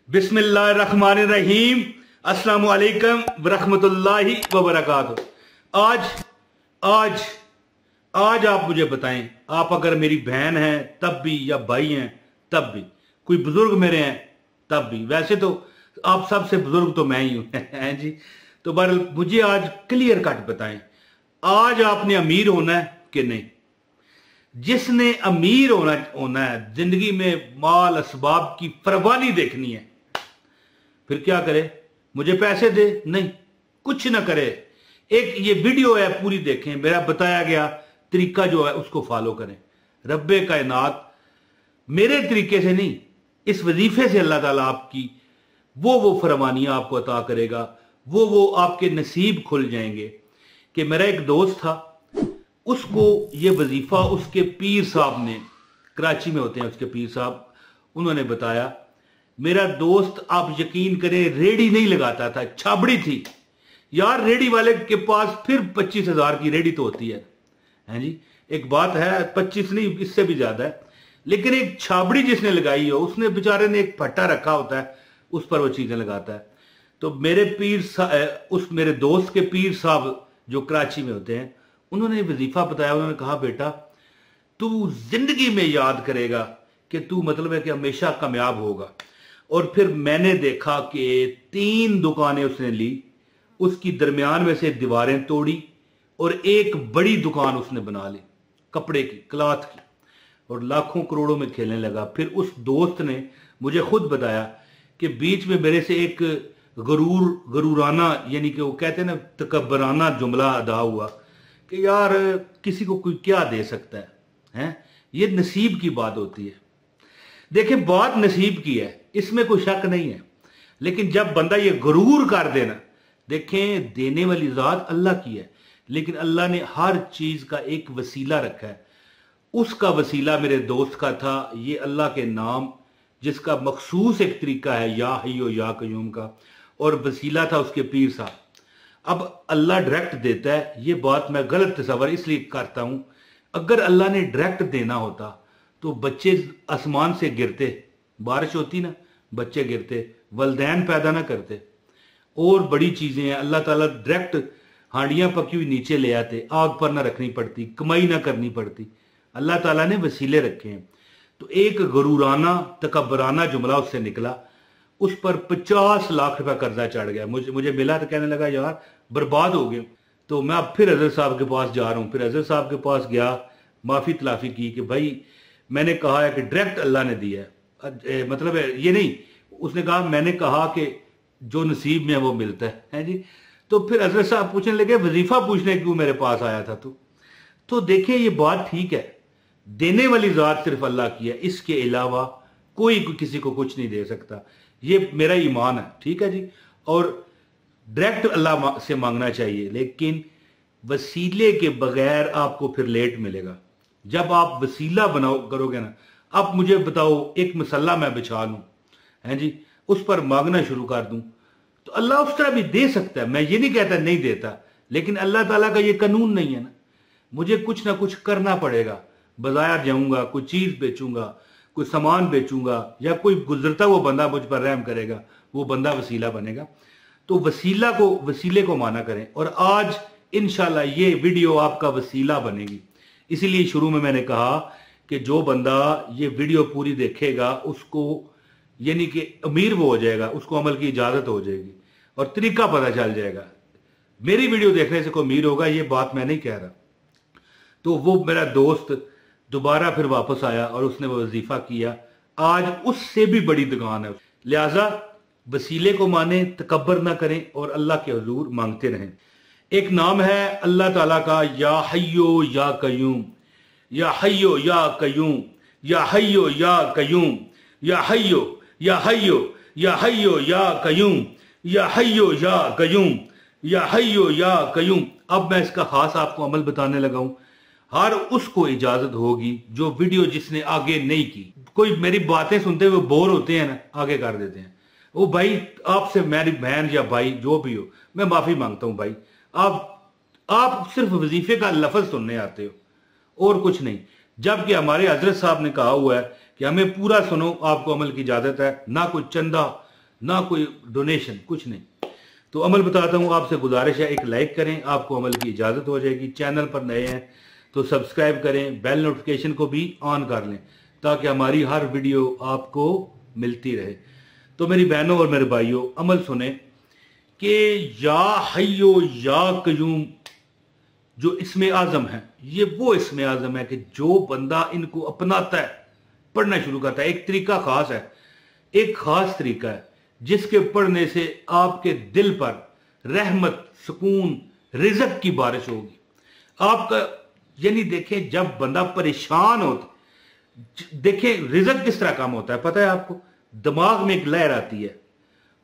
बिस्मिल्लाहिर्रहमानिर्रहीम। अस्सलाम वालेकुम वरहमतुल्लाहि वबरकातुहू। आज आज आप मुझे बताएं, आप अगर मेरी बहन हैं तब भी या भाई हैं तब भी, कोई बुजुर्ग मेरे हैं तब भी, वैसे तो आप सबसे बुजुर्ग तो मैं ही हूं हैं जी। तो बहरहाल मुझे आज क्लियर कट बताएं, आज आपने अमीर होना है कि नहीं। जिसने अमीर होना है, जिंदगी में माल असबाब की परवाह नहीं देखनी है, फिर क्या करे? मुझे पैसे दे, नहीं, कुछ ना करे। एक ये वीडियो है पूरी देखें, मेरा बताया गया तरीका जो है उसको फॉलो करें। रब्बे कायनात मेरे तरीके से नहीं, इस वजीफे से अल्लाह ताला आपकी वो फरमानियां आपको अता करेगा, वो आपके नसीब खुल जाएंगे। कि मेरा एक दोस्त था, उसको ये वजीफा उसके पीर साहब ने, कराची में होते हैं उसके पीर साहब, उन्होंने बताया। मेरा दोस्त आप यकीन करें रेडी नहीं लगाता था, छाबड़ी थी यार। रेडी वाले के पास फिर 25,000 की रेडी तो होती है जी। एक बात है, 25 नहीं, इससे भी ज्यादा है। लेकिन एक छाबड़ी जिसने लगाई हो, उसने बेचारे ने एक भट्टा रखा होता है, उस पर वो चीजें लगाता है। तो मेरे मेरे दोस्त के पीर साहब जो कराची में होते हैं, उन्होंने वजीफा बताया। उन्होंने कहा, बेटा तू जिंदगी में याद करेगा कि तू मतलब है कि हमेशा कामयाब होगा। और फिर मैंने देखा कि 3 दुकानें उसने ली, उसकी दरमियान में से दीवारें तोड़ी और एक बड़ी दुकान उसने बना ली, कपड़े की, क्लॉथ की, और लाखों करोड़ों में खेलने लगा। फिर उस दोस्त ने मुझे खुद बताया कि बीच में मेरे से एक गरूराना, यानी कि वो कहते हैं ना तकब्बराना जुमला अदा हुआ कि यार किसी को कोई क्या दे सकता है? ये नसीब की बात होती है। देखिए, बात नसीब की है, इसमें कोई शक नहीं है। लेकिन जब बंदा ये गरूर कर देना, देखें देने वाली जात अल्लाह की है, लेकिन अल्लाह ने हर चीज का एक वसीला रखा है। उसका वसीला मेरे दोस्त का था ये अल्लाह के नाम, जिसका मखसूस एक तरीका है या हय्यो या कयूम का, और वसीला था उसके पीर साहब। अब अल्लाह डायरेक्ट देता है, ये बात मैं गलत तस्वर इसलिए करता हूं। अगर अल्लाह ने डायरेक्ट देना होता तो बच्चे आसमान से गिरते, बारिश होती ना, बच्चे गिरते, वलदैन पैदा ना करते, और बड़ी चीजें हैं। अल्लाह ताला डायरेक्ट हांडियां पकी हुई नीचे ले आते, आग पर ना रखनी पड़ती, कमाई ना करनी पड़ती। अल्लाह ताला ने वसीले रखे हैं। तो एक गरूराना तकब्बराना जुमला उससे निकला, उस पर 50 लाख रुपया कर्जा चढ़ गया। मुझे मिला तो कहने लगा यार बर्बाद हो गए। तो मैं अब फिर हजरत साहब के पास जा रहा हूं। फिर हजरत साहब के पास गया, माफी तलाफी की कि भाई मैंने कहा है कि डायरेक्ट अल्लाह ने दिया है, मतलब है ये नहीं। उसने कहा, मैंने कहा कि जो नसीब में है वो मिलता है जी। तो फिर हजरत साहब पूछने लगे, वजीफा पूछने क्यों मेरे पास आया था तू? तो देखिए ये बात ठीक है, देने वाली जात सिर्फ अल्लाह की है, इसके अलावा कोई किसी को कुछ नहीं दे सकता। ये मेरा ईमान है, ठीक है जी। और डायरेक्ट अल्लाह से मांगना चाहिए, लेकिन वसीले के बगैर आपको फिर लेट मिलेगा। जब आप वसीला बनाओ करोगे ना, अब मुझे बताओ एक मसल्ला मैं बिछा लूं है जी, उस पर मांगना शुरू कर दूं, तो अल्लाह उस तरह भी दे सकता है। मैं ये नहीं कहता नहीं देता, लेकिन अल्लाह ताला का ये कानून नहीं है ना। मुझे कुछ ना कुछ करना पड़ेगा। बाजार जाऊंगा, कोई चीज बेचूंगा, कोई सामान बेचूंगा, या कोई गुजरता हुआ बंदा मुझ पर रहम करेगा, वो बंदा वसीला बनेगा। तो वसीले को माना करें। और आज इंशाल्लाह ये वीडियो आपका वसीला बनेगी। इसीलिए शुरू में मैंने कहा कि जो बंदा ये वीडियो पूरी देखेगा, उसको यानी कि अमीर वो हो जाएगा, उसको अमल की इजाजत हो जाएगी और तरीका पता चल जाएगा। मेरी वीडियो देखने से कोई अमीर होगा, ये बात मैं नहीं कह रहा। तो वो मेरा दोस्त दोबारा फिर वापस आया और उसने वो वजीफा किया। आज उससे भी बड़ी दुकान है। लिहाजा वसीले को माने, तकब्बर ना करें और अल्लाह के हुजूर मांगते रहें। एक नाम है अल्लाह ताला का, या हय्यो या कयूम, या हय्यो या कयूम, या हय्यो या कयूम, या हय्यो या हय्यो, या हय्यो या कयूम, या हय्यो या कयूम, या हय्यो या कयूम। अब मैं इसका खास आपको अमल बताने लगा हूं। हर उसको इजाजत होगी जो वीडियो जिसने आगे नहीं की। कोई मेरी बातें सुनते हुए बोर होते हैं ना, आगे कर देते हैं। वो भाई आपसे, मेरी बहन या भाई जो भी हो, मैं माफी मांगता हूं भाई। आप सिर्फ वजीफे का लफ्ज सुनने आते हो और कुछ नहीं। जबकि हमारे हजरत साहब ने कहा हुआ है कि हमें पूरा सुनो, आपको अमल की इजाजत है, ना कोई चंदा, ना कोई डोनेशन, कुछ नहीं। तो अमल बताता हूँ, आपसे गुजारिश है एक लाइक करें, आपको अमल की इजाज़त हो जाएगी। चैनल पर नए हैं तो सब्सक्राइब करें, बेल नोटिफिकेशन को भी ऑन कर लें ताकि हमारी हर वीडियो आपको मिलती रहे। तो मेरी बहनों और मेरे भाइयों, अमल सुने कि या हय्यो या कयूम जो इसमें आज़म है, ये वो इसमें आज़म है कि जो बंदा इनको अपनाता है, पढ़ना शुरू करता है। एक तरीका खास है, एक खास तरीका है जिसके पढ़ने से आपके दिल पर रहमत, सुकून, रिज़्क की बारिश होगी। आपका यानी देखें, जब बंदा परेशान होता, देखें रिज़्क किस तरह काम होता है पता है आपको? दिमाग में एक लहर आती है,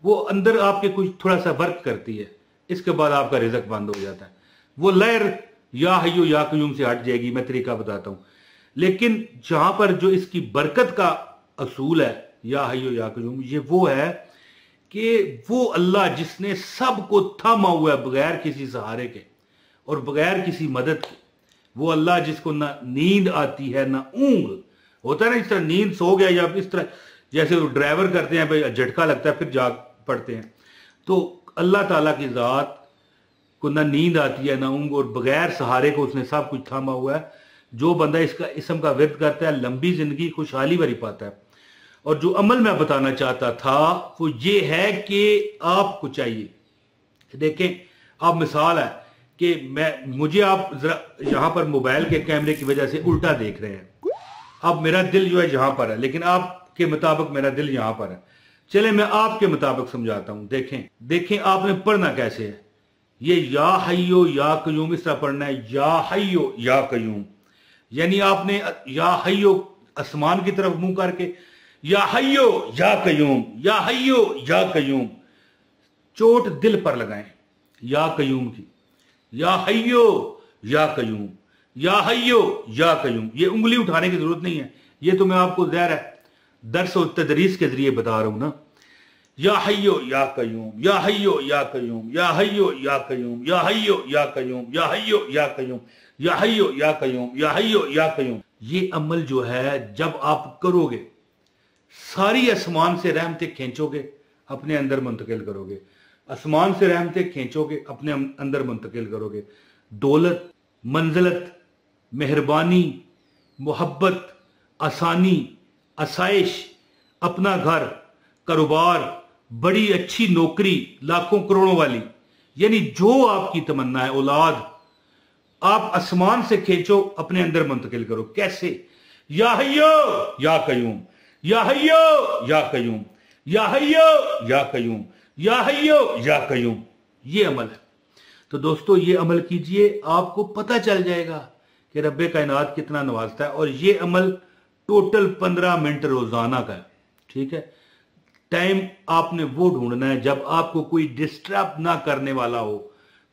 वो अंदर आपके कुछ थोड़ा सा वर्क करती है, इसके बाद आपका रिज़्क बंद हो जाता है। वो लहर या हय्यो या कयूम से हट जाएगी। मैं तरीका बताता हूं, लेकिन जहां पर जो इसकी बरकत का असूल है या हय्यो या कयूम, ये वो है कि वो अल्लाह जिसने सबको थामा हुआ है बगैर किसी सहारे के और बगैर किसी मदद के, वो अल्लाह जिसको ना नींद आती है ना ऊंघ होता है ना, इस तरह नींद सो गया या इस तरह जैसे वो ड्राइवर करते हैं भाई, झटका लगता है फिर जाग पड़ते हैं। तो अल्लाह ताला की ज़ात को ना नींद आती है ना ऊंघ और बगैर सहारे को उसने सब कुछ थामा हुआ है। जो बंदा इसका इसम का विर्द करता है लंबी जिंदगी खुशहाली भरी पाता है। और जो अमल मैं बताना चाहता था वो ये है कि आपको चाहिए, देखें आप मिसाल है कि मुझे आप जरा यहां पर मोबाइल के कैमरे की वजह से उल्टा देख रहे हैं। अब मेरा दिल जो है यहां पर है, लेकिन आपके मुताबिक मेरा दिल यहां पर है। चले मैं आपके मुताबिक समझाता हूं। देखें आपने पढ़ना कैसे है। ये या हय्यो या कयूम इस तरह पढ़ना है, या हय्यो या कयूम, यानी आपने या हय्यो आसमान की तरफ मुंह करके या हय्यो या कयूम, या हय्यो या कयूम, चोट दिल पर लगाएं या कयूम की, या हय्यो या कयूम, या हय्यो या कयूम। ये उंगली उठाने की जरूरत नहीं है, ये तो मैं आपको ज़ाहिर है दर्स और तदरीस के जरिए बता रहा हूं ना। या हय्यो या कयूम, या हय्यो या कयूम, या हय्यो या कयूम, या हय्यो या कयूम, या हय्यो या कयूम, या हय्यो या कयूम, या हय्यो या कयूम। ये अमल जो है जब आप करोगे, सारी आसमान से रहमतें खींचोगे, अपने अंदर मुंतकिल करोगे। आसमान से रहमतें खींचोगे, अपने अंदर मुंतकिल करोगे। दौलत, मंजिलत, मेहरबानी, मोहब्बत, आसानी, आसाइश, अपना घर, कारोबार, बड़ी अच्छी नौकरी, लाखों करोड़ों वाली, यानी जो आपकी तमन्ना है, औलाद, आप आसमान से खींचो, अपने अंदर मुंतकिल करो। कैसे? या हय्यो या कयूम, या हय्यो या कयूम, या हय्यो या कयूम, या हय्यो या कयूम। ये अमल है। तो दोस्तों ये अमल कीजिए, आपको पता चल जाएगा कि रब्बे कायनात कितना नवाजता है। और ये अमल टोटल 15 मिनट रोजाना का है, ठीक है। टाइम आपने वो ढूंढना है जब आपको कोई डिस्टर्ब ना करने वाला हो,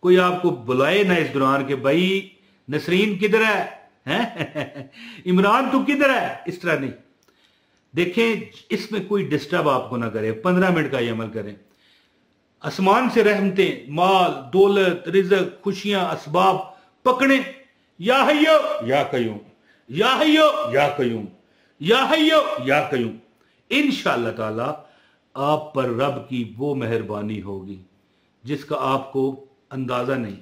कोई आपको बुलाए ना इस दौरान के भाई नसरीन किधर है? इमरान तू किधर है? इस तरह नहीं। देखें इसमें कोई डिस्टर्ब आपको ना करे। 15 मिनट का ये अमल करें। आसमान से रहमतें, माल, दौलत, रिज़्क, खुशियां, असबाब पकड़े। या हय्यो या कयूम, या हय्यो या कयूम, या हय्यो या कयूम। इंशाअल्लाह ताला आप पर रब की वो मेहरबानी होगी जिसका आपको अंदाजा नहीं।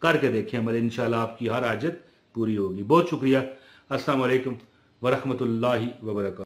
करके देखें अमल, इंशाअल्लाह आपकी हर हाजत पूरी होगी। बहुत शुक्रिया। अस्सलाम वालेकुम व रहमतुल्लाहि व बरकातहू।